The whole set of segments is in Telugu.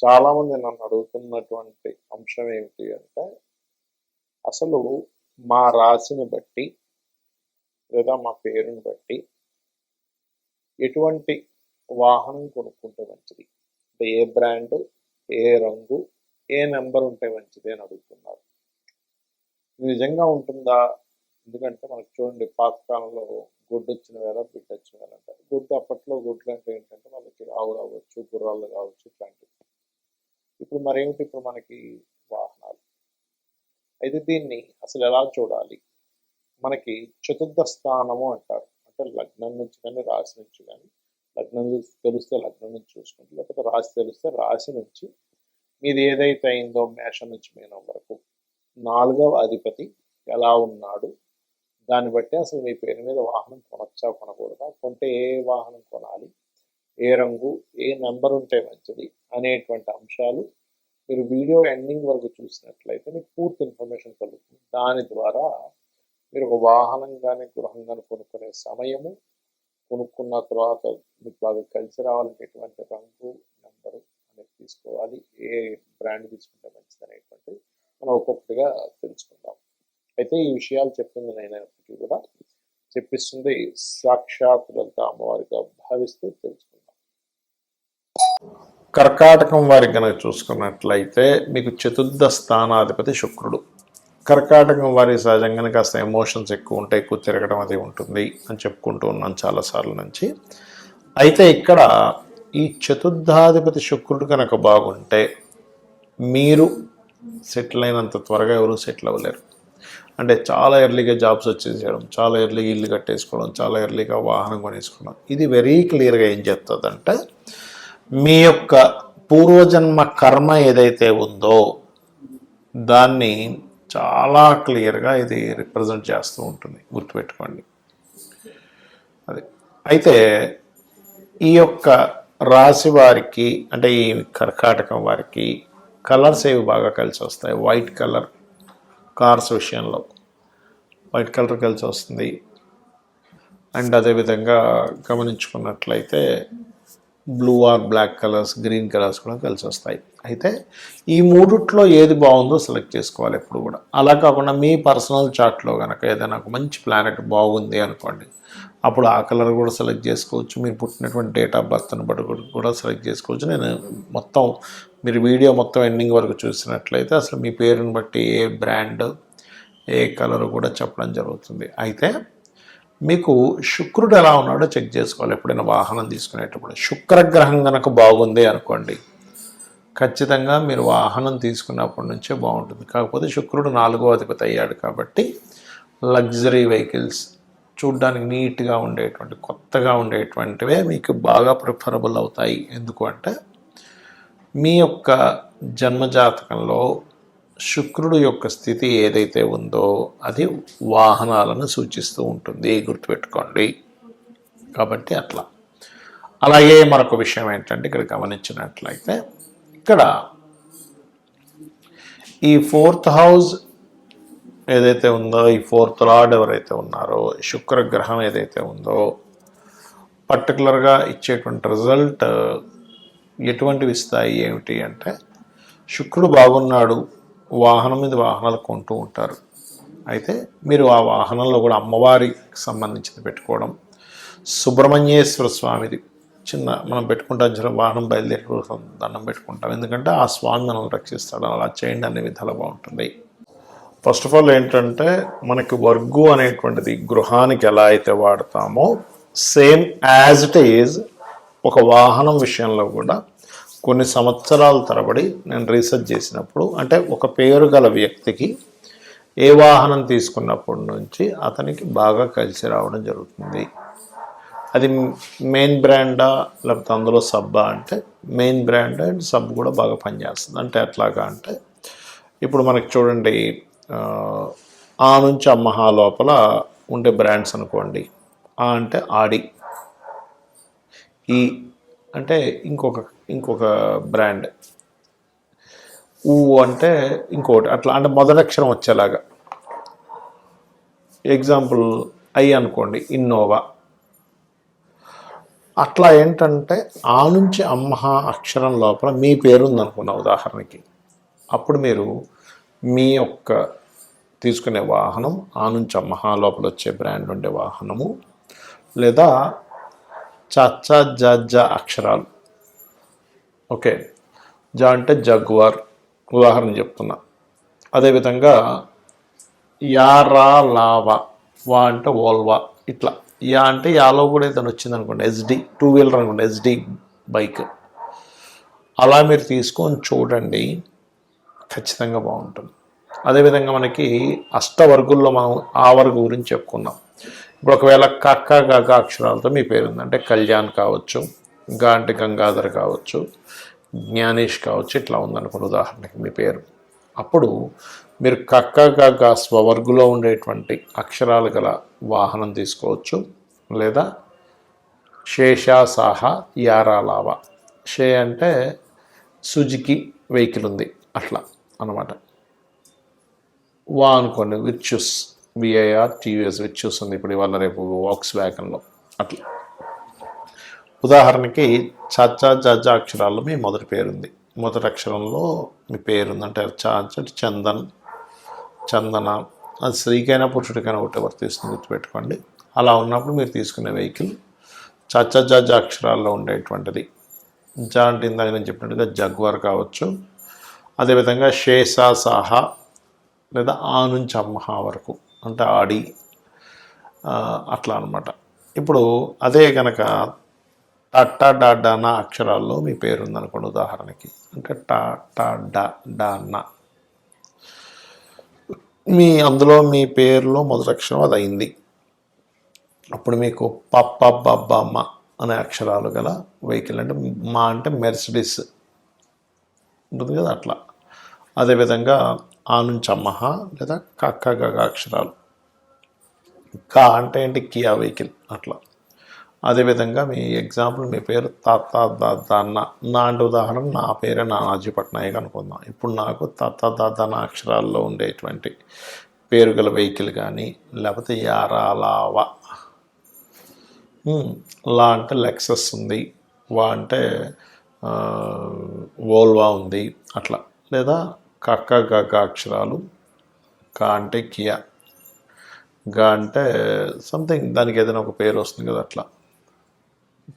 చాలామంది నన్ను అడుగుతున్నటువంటి అంశం ఏమిటి అంటే, అసలు మా రాశిని బట్టి లేదా మా పేరుని బట్టి ఎటువంటి వాహనం కొనుక్కుంటే మంచిది, అంటే ఏ బ్రాండ్, ఏ రంగు, ఏ నెంబర్ ఉంటే మంచిది అని అడుగుతున్నారు. నిజంగా ఉంటుందా? ఎందుకంటే మనకు చూడండి, పాతకాలంలో గుడ్డు వచ్చిన వేళ బిడ్డ వచ్చిన వేళ అంటారు. గుడ్డు అప్పట్లో గుడ్లు అంటే ఏంటంటే మనకి ఆవులు అవ్వచ్చు, గుర్రాలు కావచ్చు, ఇట్లాంటివి. ఇప్పుడు మరేమిటి, ఇప్పుడు మనకి వాహనాలు. అయితే దీన్ని అసలు ఎలా చూడాలి? మనకి చతుర్థ స్థానము అంటారు. అంటే లగ్నం నుంచి కానీ రాశి నుంచి కానీ, లగ్నం తెలిస్తే లగ్నం నుంచి చూసుకుంటే, లేకపోతే రాశి తెలిస్తే రాశి నుంచి మీది ఏదైతే అయిందో మేషం నుంచి మీనం వరకు 4వ అధిపతి ఎలా ఉన్నాడు, దాన్ని బట్టి అసలు మీ పేరు మీద వాహనం కొనొచ్చా కొనకూడదా, కొంటే ఏ వాహనం కొనాలి, ఏ రంగు, ఏ నెంబర్ ఉంటే మంచిది అనేటువంటి అంశాలు మీరు వీడియో ఎండింగ్ వరకు చూసినట్లయితే మీకు పూర్తి ఇన్ఫర్మేషన్ కలుగుతుంది. దాని ద్వారా మీరు ఒక వాహనం కానీ గృహం కానీ కొనుక్కునే సమయము, కొనుక్కున్న తర్వాత మీకు బాగా కలిసి రావాలంటే ఎటువంటి రంగు, నెంబరు అనేది తీసుకోవాలి, ఏ బ్రాండ్ తీసుకుంటే మంచిది అనేటువంటిది మనం ఒక్కొక్కటిగా తెలుసుకుందాం. అయితే ఈ విషయాలు చెప్తుంది నేనైనప్పటికీ కూడా చెప్పిస్తుంది సాక్షాత్ లలిత అమ్మవారిగా భావిస్తూ తెలుసుకుందాం. కర్కాటకం వారికి కనుక చూసుకున్నట్లయితే మీకు చతుర్థ స్థానాధిపతి శుక్రుడు. కర్కాటకం వారి సహజంగానే కాస్త ఎమోషన్స్ ఎక్కువ ఉంటాయి, ఎక్కువ తిరగడం అది ఉంటుంది అని చెప్పుకుంటూ ఉన్నాను చాలాసార్లు నుంచి. అయితే ఇక్కడ ఈ చతుర్థాధిపతి శుక్రుడు కనుక బాగుంటే మీరు సెటిల్ అయినంత త్వరగా ఎవరు సెటిల్ అవ్వలేరు. అంటే చాలా ఎర్లీగా జాబ్స్ వచ్చేసేయడం, చాలా ఎర్లీగా ఇల్లు కట్టేసుకోవడం, చాలా ఎర్లీగా వాహనం కొనేసుకోవడం, ఇది వెరీ క్లియర్గా ఏం చెప్తుందంటే మీ యొక్క పూర్వజన్మ కర్మ ఏదైతే ఉందో దాన్ని చాలా క్లియర్గా ఇది రిప్రజెంట్ చేస్తూ ఉంటుంది, గుర్తుపెట్టుకోండి. అది అయితే ఈ యొక్క రాశి వారికి, అంటే ఈ కర్కాటకం వారికి కలర్స్ ఏవి బాగా కలిసి వస్తాయి? వైట్ కలర్, కార్స్ విషయంలో వైట్ కలర్ కలిసి వస్తుంది. అండ్ అదేవిధంగా గమనించుకున్నట్లయితే blue or black colours, green colours కూడా కలిసి వస్తాయి. అయితే ఈ మూడిట్లో ఏది బాగుందో సెలెక్ట్ చేసుకోవాలి ఎప్పుడు కూడా. అలా కాకుండా మీ పర్సనల్ చార్ట్లో కనుక ఏదైనా ఒక మంచి ప్లానెట్ బాగుంది అనుకోండి, అప్పుడు ఆ కలర్ కూడా సెలెక్ట్ చేసుకోవచ్చు. మీరు పుట్టినటువంటి డేట్ ఆఫ్ బర్త్ని బట్టి కూడా సెలెక్ట్ చేసుకోవచ్చు. నేను మొత్తం మీరు వీడియో మొత్తం ఎండింగ్ వరకు చూసినట్లయితే అసలు మీ పేరుని బట్టి ఏ బ్రాండ్, ఏ కలర్ కూడా చెప్పడం జరుగుతుంది. అయితే మీకు శుక్రుడు ఎలా ఉన్నాడో చెక్ చేసుకోవాలి ఎప్పుడైనా వాహనం తీసుకునేటప్పుడు. శుక్రగ్రహం కనుక బాగుంది అనుకోండి, ఖచ్చితంగా మీరు వాహనం తీసుకున్నప్పటి నుంచే బాగుంటుంది. కాకపోతే శుక్రుడు 4వ అధిపతి అయ్యాడు కాబట్టి లగ్జరీ వెహికల్స్, చూడ్డానికి నీట్గా ఉండేటువంటి, కొత్తగా ఉండేటువంటివే మీకు బాగా ప్రిఫరబుల్ అవుతాయి. ఎందుకు అంటే మీ యొక్క జన్మజాతకంలో శుక్రుడు యొక్క స్థితి ఏదైతే ఉందో అది వాహనాలను సూచిస్తూ ఉంటుంది, గుర్తుపెట్టుకోండి. కాబట్టి అట్లా. అలాగే మరొక విషయం ఏంటంటే ఇక్కడ గమనించినట్లయితే ఇక్కడ ఈ 4th హౌస్ ఏదైతే ఉందో, ఈ 4th లార్డ్ ఎవరైతే ఉన్నారో, శుక్రగ్రహం ఏదైతే ఉందో పర్టికులర్గా ఇచ్చేటువంటి రిజల్ట్ ఎటువంటివి ఇస్తాయి ఏమిటి అంటే, శుక్రుడు బాగున్నాడు, వాహనం మీద వాహనాలు కొంటూ ఉంటారు. అయితే మీరు ఆ వాహనంలో కూడా అమ్మవారికి సంబంధించింది పెట్టుకోవడం, సుబ్రహ్మణ్యేశ్వర స్వామిది చిన్న మనం పెట్టుకుంటాం, చిన్న వాహనం బయలుదేరి దండం పెట్టుకుంటాం, ఎందుకంటే ఆ స్వామి మనల్ని రక్షిస్తాడు. అలా చేయండి, అన్ని విధాలు బాగుంటుంది. ఫస్ట్ ఆఫ్ ఆల్ ఏంటంటే మనకి వర్గు అనేటువంటిది గృహానికి ఎలా అయితే వాడతామో సేమ్ యాజ్ ఇట్ ఈజ్ ఒక వాహనం విషయంలో కూడా కొన్ని సంవత్సరాల తరబడి నేను రీసెర్చ్ చేసినప్పుడు, అంటే ఒక పేరు గల వ్యక్తికి ఏ వాహనం తీసుకున్నప్పటి నుంచి అతనికి బాగా కలిసి రావడం జరుగుతుంది. అది మెయిన్ బ్రాండా లేకపోతే అందులో సబ్బా అంటే మెయిన్ బ్రాండ్ అండ్ సబ్ కూడా బాగా పనిచేస్తుంది. అంటే ఎట్లాగా అంటే ఇప్పుడు మనకి చూడండి, ఆ నుంచి అమ్మహా లోపల ఉండే బ్రాండ్స్ అనుకోండి. ఆ అంటే ఆడి, ఈ అంటే ఇంకొక బ్రాండ్, ఊ అంటే ఇంకోటి, అట్లా అంటే మొదటి అక్షరం వచ్చేలాగా. ఎగ్జాంపుల్ ఐ అనుకోండి, ఇన్నోవా. అట్లా ఏంటంటే ఆ నుంచి అమ్మహ అక్షరం లోపల మీ పేరు ఉందనుకున్న ఉదాహరణకి, అప్పుడు మీరు మీ యొక్క తీసుకునే వాహనం ఆ నుంచి అమ్మహ లోపల వచ్చే బ్రాండ్ ఉండే వాహనము, లేదా చ జ అక్షరాలు. ఓకే, జ అంటే జగ్వార్ ఉదాహరణ చెప్తున్నా. అదేవిధంగా యారా లావా, వా అంటే ఓల్వా, ఇట్లా. యా అంటే యాలో కూడా ఏదైనా వచ్చింది అనుకోండి, ఎస్డి 2 వీలర్ అనుకోండి, ఎస్డి బైక్. అలా మీరు తీసుకొని చూడండి, ఖచ్చితంగా బాగుంటుంది. అదేవిధంగా మనకి అష్టవర్గుల్లో మనం ఆ వర్గు గురించి చెప్పుకున్నాం. ఇప్పుడు ఒకవేళ కక్క గగ అక్షరాలతో మీ పేరు ఉంది అంటే కళ్యాణ్ కావచ్చు, గా అంటే గంగాధర్ కావచ్చు, జ్ఞానేష్ కావచ్చు, ఇట్లా ఉందనుకోండి ఉదాహరణకి మీ పేరు. అప్పుడు మీరు కక్క గగ స్వవర్గులో ఉండేటువంటి అక్షరాలు గల వాహనం తీసుకోవచ్చు, లేదా శేషాసాహ యారాలావా. షే అంటే సుజుకి వెహికల్ ఉంది అట్లా అన్నమాట. వా అనుకోండి విర్చ్యూస్, విఐఆర్ టీవీఎస్ విర్చ్యూస్ ఉంది ఇప్పుడు ఇవాళ రేపు వాక్స్ వ్యాగన్లో అట్లా. ఉదాహరణకి చ జ అక్షరాల్లో మీ మొదటి పేరుంది, మొదటి అక్షరంలో మీ పేరుంది అంటే చందన్, చందన. అది స్త్రీకైనా పురుషుడికైనా ఒకటి వర్తిస్తుంది, గుర్తుపెట్టుకోండి. అలా ఉన్నప్పుడు మీరు తీసుకునే వెహికల్ చ జ అక్షరాల్లో ఉండేటువంటిది. జ అంటే ఇందాక నేను చెప్పినట్టుగా జగ్వార్ కావచ్చు. అదేవిధంగా షేషా సాహా, లేదా ఆ నుంచి అమ్మహ వరకు అంటే ఆడి, అట్లా అనమాట. ఇప్పుడు అదే కనుక టట్టా డానా అక్షరాల్లో మీ పేరు ఉందనుకోండి ఉదాహరణకి, అంటే టా డా మీ అందులో మీ పేరులో మొదటి అక్షరం అది అయింది. అప్పుడు మీకు పప్ప బబ్బమ్మ అనే అక్షరాలు గల వెహికల్, అంటే మా అంటే మెర్సిడీస్ ఉంటుంది కదా అట్లా. అదేవిధంగా ఆ నుంచి అమ్మహ, లేదా కక్క గగ అక్షరాలు. కా అంటే ఏంటి కియా వెహికల్ అట్లా. అదేవిధంగా మీ ఎగ్జాంపుల్ మీ పేరు తాత దాదన్న, నా అంటే ఉదాహరణ నా పేరే నానాజీ పట్నాయక్ అనుకుందాం. ఇప్పుడు నాకు తాత దాదన్న అక్షరాల్లో ఉండేటువంటి పేరు గల వెహికల్ కానీ, లేకపోతే యారాలావా, లా అంటే లెక్సస్ ఉంది, వా అంటే వోల్వా ఉంది అట్లా. లేదా కక్క గగ అక్షరాలు, కా అంటే కియా, గా అంటే సంథింగ్ దానికి ఏదైనా ఒక పేరు వస్తుంది కదా అట్లా.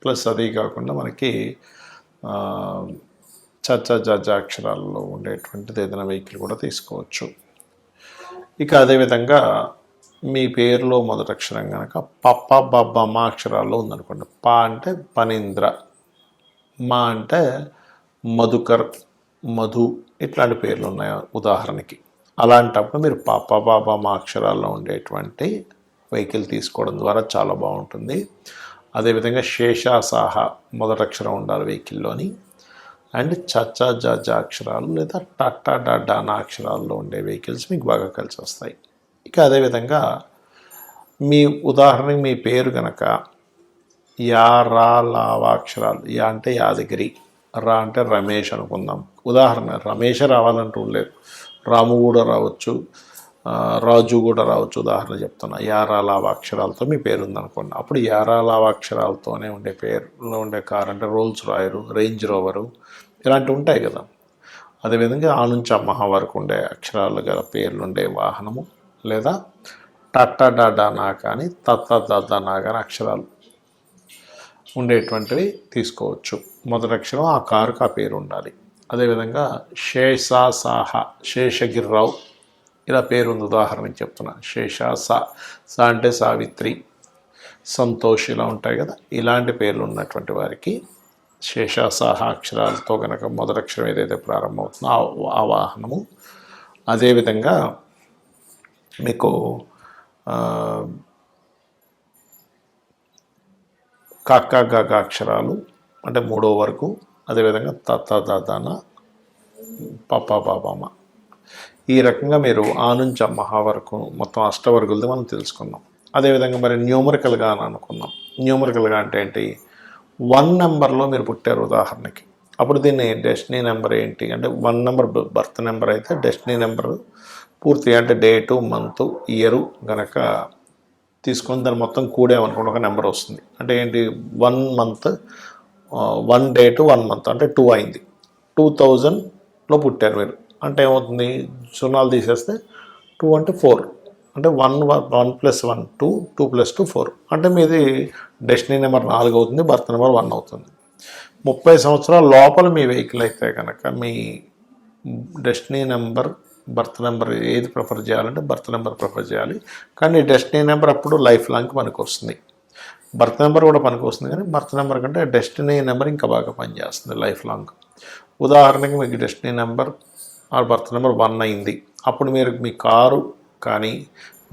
ప్లస్ అది కాకుండా మనకి చ జ అక్షరాల్లో ఉండేటువంటిది ఏదైనా వెహికల్ కూడా తీసుకోవచ్చు. ఇక అదేవిధంగా మీ పేరులో మొదటి అక్షరం కనుక పప్ప బబ్బ మా అక్షరాల్లో ఉందనుకోండి. పా అంటే పనీంద్ర, మా అంటే మధుకర్, మధు, ఇట్లాంటి పేర్లు ఉన్నాయి ఉదాహరణకి. అలాంటప్పుడు మీరు పాప బాబా మా అక్షరాల్లో ఉండేటువంటి వెహికల్ తీసుకోవడం ద్వారా చాలా బాగుంటుంది. అదేవిధంగా శేషాసాహ మొదటి అక్షరం ఉండాలి వెహికల్లోని, అండ్ చచ్చ జ అక్షరాలు లేదా టట్టా డానా అక్షరాల్లో ఉండే వెహికల్స్ మీకు బాగా కలిసి వస్తాయి. ఇక అదేవిధంగా మీ ఉదాహరణకి మీ పేరు కనుక యా రా లావా అక్షరాలు, యా అంటే యాదగిరి, రా అంటే రమేష్ అనుకుందాం. ఉదాహరణ రమేష్ రావాలంటూ లేదు, రాము కూడా రావచ్చు, రాజు కూడా రావచ్చు. ఉదాహరణ చెప్తున్నా. యారా లావా అక్షరాలతో మీ పేరు ఉందనుకోండి. అప్పుడు యారా లావా అక్షరాలతోనే ఉండే పేరులో ఉండే కార్ అంటే రోల్స్ రాయరు, రేంజ్ రోవరు, ఇలాంటివి ఉంటాయి కదా. అదేవిధంగా ఆ నుంచి అమ్మహ వరకు ఉండే అక్షరాలు గల పేర్లు ఉండే వాహనము, లేదా టట్టా డానా కానీ తత్త దద్దనా కానీ అక్షరాలు ఉండేటువంటివి తీసుకోవచ్చు. మొదటి అక్షరం ఆ కారుకు ఆ పేరు ఉండాలి. అదేవిధంగా శేషాసాహ, శేషగిరిరావు ఇలా పేరు ఉంది ఉదాహరణకి చెప్తున్నా. శేషాసా, సా అంటే సావిత్రి, సంతోష్ ఇలా ఉంటాయి కదా. ఇలాంటి పేర్లు ఉన్నటువంటి వారికి శేషాసాహ అక్షరాలతో కనుక మొదటి అక్షరం ఏదైతే ప్రారంభమవుతుందో ఆ వాహనము. అదేవిధంగా మీకు కక్క గగ అక్షరాలు అంటే మూడో వరకు, అదేవిధంగా తత్త దాదాన పప్ప బాబామ, ఈ రకంగా మీరు ఆ నుంచి అమ్మహ వరకు మొత్తం అష్టవర్గులది మనం తెలుసుకున్నాం. అదేవిధంగా మరి న్యూమరికల్గా అని అనుకున్నాం. న్యూమరికల్గా అంటే ఏంటి? 1 నెంబర్లో మీరు పుట్టారు ఉదాహరణకి, అప్పుడు దీన్ని డెస్టినీ నెంబర్ ఏంటి అంటే 1 నెంబర్ బర్త్ నెంబర్ అయితే డెస్టినీ నెంబర్ పూర్తిగా అంటే డేటు, మంత్, ఇయరు గనక తీసుకొని దాన్ని మొత్తం కూడామనుకోండి ఒక నెంబర్ వస్తుంది. అంటే ఏంటి 1 మంత్ 1 డే టు 1 మంత్ అంటే 2 అయింది. 2000లో పుట్టారు మీరు అంటే ఏమవుతుంది, సున్నాలు తీసేస్తే 2 అంటే 4 అంటే 1 + 1 2 2 + 2 4 అంటే మీది డెస్టినీ నెంబర్ 4 అవుతుంది, బర్త్ నెంబర్ 1 అవుతుంది. 30 సంవత్సరాల లోపల మీ వెహికల్ అయితే కనుక మీ డెస్టినీ నెంబర్ బర్త్ నెంబర్ ఏది ప్రిఫర్ చేయాలంటే బర్త్ నెంబర్ ప్రిఫర్ చేయాలి. కానీ డెస్టినీ నెంబర్ అప్పుడు లైఫ్ లాంగ్ పనికి వస్తుంది. బర్త్ నెంబర్ కూడా పనికి వస్తుంది, కానీ బర్త్ నెంబర్ కంటే డెస్టినీ నెంబర్ ఇంకా బాగా పనిచేస్తుంది లైఫ్ లాంగ్. ఉదాహరణకి మీకు డెస్టినీ నెంబర్ ఆ బర్త్ నెంబర్ 1 అయింది, అప్పుడు మీరు మీ కారు కానీ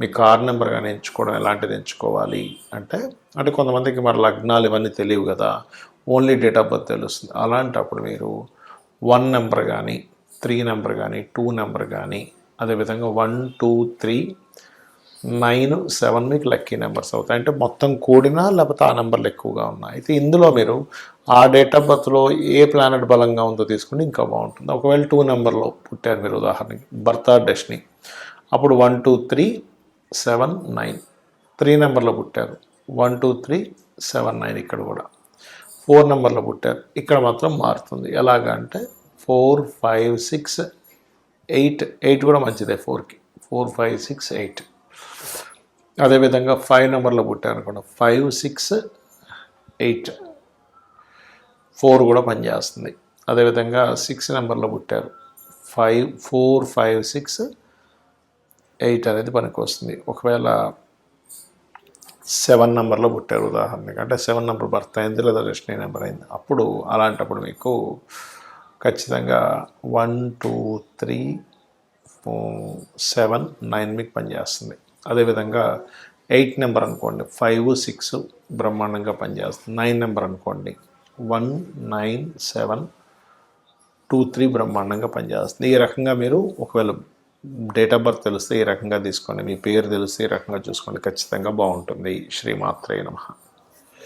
మీ కార్ నెంబర్ కానీ ఎంచుకోవడం ఎలాంటిది ఎంచుకోవాలి అంటే కొంతమందికి మరి లగ్నాలు ఇవన్నీ తెలియవు కదా, ఓన్లీ డేట్ ఆఫ్ బర్త్ తెలుస్తుంది. అలాంటప్పుడు మీరు 1 నెంబర్ కానీ 3 నెంబర్ కానీ 2 నెంబర్ కానీ అదేవిధంగా 1 2 3 9 7 మీకు లక్కీ నెంబర్స్ అవుతాయి. అంటే మొత్తం కూడినా లేకపోతే ఆ నెంబర్లు ఎక్కువగా ఉన్నాయి. అయితే ఇందులో మీరు ఆ డేట్ ఆఫ్ బర్త్లో ఏ ప్లానెట్ బలంగా ఉందో తీసుకుంటే ఇంకా బాగుంటుంది. ఒకవేళ 2 నెంబర్లో పుట్టారు మీరు ఉదాహరణకి బర్త్ ఆర్ డెస్టినీ, అప్పుడు 1 2 3 7 9. 3 నెంబర్లో పుట్టారు 1 2 3 7 9. ఇక్కడ కూడా 4 నెంబర్లో పుట్టారు, ఇక్కడ మాత్రం మారుతుంది. ఎలాగా అంటే 4 5 6 8 8 కూడా మంచిదే 4కి 4 5 6 8. అదేవిధంగా 5 నెంబర్లో పుట్టారు అనుకోండి 5 6 8 4 కూడా పనిచేస్తుంది. అదేవిధంగా 6 నెంబర్లో పుట్టారు 4 5 6 8 అనేది పనికి వస్తుంది. ఒకవేళ 7 నెంబర్లో పుట్టారు ఉదాహరణకి అంటే 7 నెంబర్ బర్త్ అయింది లేదా డెస్టినీ నెంబర్ అయింది, అప్పుడు అలాంటప్పుడు మీకు ఖచ్చితంగా 1 2 3 7 9 మీకు పనిచేస్తుంది. అదేవిధంగా 8 నెంబర్ అనుకోండి 5 6 బ్రహ్మాండంగా పనిచేస్తుంది. 9 నెంబర్ అనుకోండి 1 9 7 2 3 బ్రహ్మాండంగా పనిచేస్తుంది. ఈ రకంగా మీరు ఒకవేళ డేట్ ఆఫ్ బర్త్ తెలిస్తే ఈ రకంగా తీసుకోండి, మీ పేరు తెలిస్తే ఈ రకంగా చూసుకోండి, ఖచ్చితంగా బాగుంటుంది. శ్రీమాత్రే నమః.